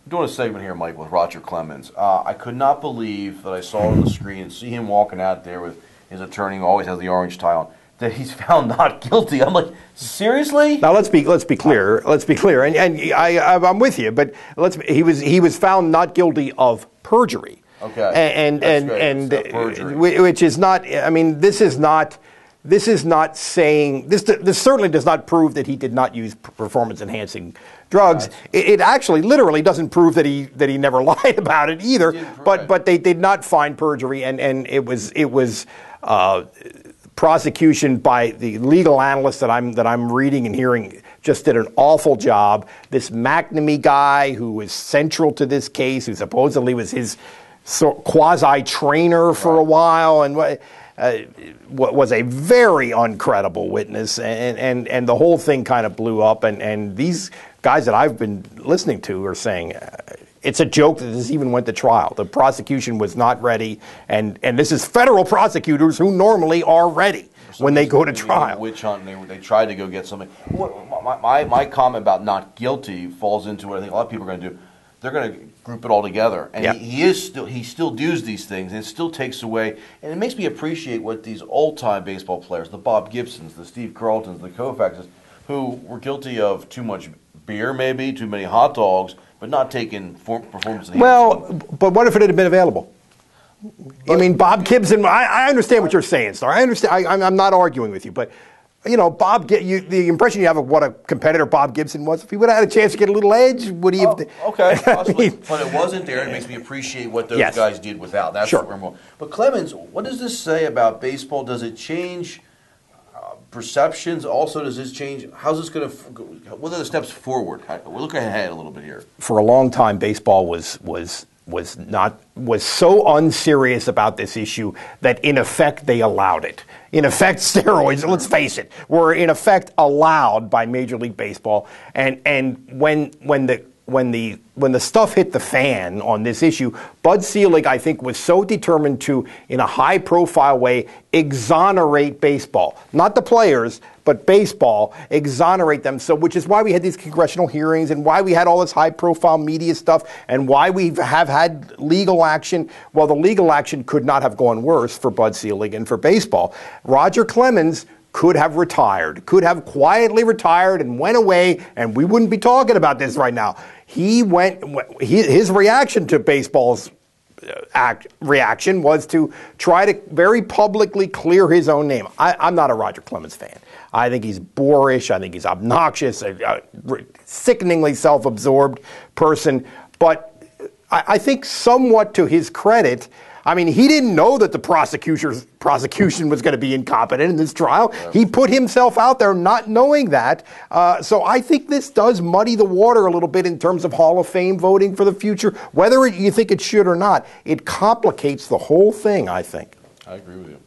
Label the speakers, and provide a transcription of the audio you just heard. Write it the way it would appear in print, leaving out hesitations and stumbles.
Speaker 1: doing a segment here, Mike, with Roger Clemens. I could not believe that I saw it on the screen and see him walking out there with his attorney who always has the orange tie on, that he's found not guilty. I'm like, seriously?
Speaker 2: Now let's be clear. Let's be clear. And I'm with you, but he was found not guilty of perjury.
Speaker 1: Okay.
Speaker 2: And
Speaker 1: perjury.
Speaker 2: Which is not. I mean, this is not saying this certainly does not prove that he did not use performance enhancing drugs. It actually literally doesn't prove that he never lied about it either. But they did not find perjury, and it was prosecution by the legal analysts that I'm reading and hearing just did an awful job. This McNamee guy who was central to this case, who supposedly was his quasi trainer for a while, and was a very uncredible witness, and the whole thing kind of blew up. And these guys that I've been listening to are saying it's a joke that this even went to trial. The prosecution was not ready, and this is federal prosecutors who normally are ready when they go to trial.
Speaker 1: Witch hunt, and they tried to go get something. My comment about not guilty falls into what I think a lot of people are going to do. They're going to group it all together, and he still does these things, and it still takes away. And it makes me appreciate what these old-time baseball players, the Bob Gibsons, the Steve Carltons, the Koufaxes, who were guilty of too much beer, maybe too many hot dogs, but not taking performance enhancing.
Speaker 2: Well, but what if it had been available? I mean, Bob Gibson. I understand what you're saying, Star. I understand. I'm not arguing with you, but. You know, the impression you have of what a competitor Bob Gibson was, if he would have had a chance to get a little edge, would he have...
Speaker 1: Okay, possibly. But it wasn't there. It makes me appreciate what those guys did without. That's what we're more. But Clemens, what does this say about baseball? Does it change perceptions? Also, does this change... How's this going to... What are the steps forward? We'll look ahead a little bit here.
Speaker 2: For a long time, baseball was so unserious about this issue that in effect they allowed it. In effect, steroids, let's face it, were in effect allowed by Major League Baseball. And when the stuff hit the fan on this issue, Bud Selig, I think, was so determined to, in a high-profile way, exonerate baseball. Not the players, but baseball, exonerate them. So, which is why we had these congressional hearings and why we had all this high-profile media stuff and why we have had legal action. Well, the legal action could not have gone worse for Bud Selig and for baseball. Roger Clemens could have retired, could have quietly retired and went away, and we wouldn't be talking about this right now. His reaction to baseball's reaction was to try to very publicly clear his own name. I'm not a Roger Clemens fan. I think he's boorish. I think he's obnoxious, a sickeningly self-absorbed person. But I think somewhat to his credit, I mean, he didn't know that the prosecution was going to be incompetent in this trial. He put himself out there not knowing that. So I think this does muddy the water a little bit in terms of Hall of Fame voting for the future. Whether you think it should or not, it complicates the whole thing, I think.
Speaker 1: I agree with you.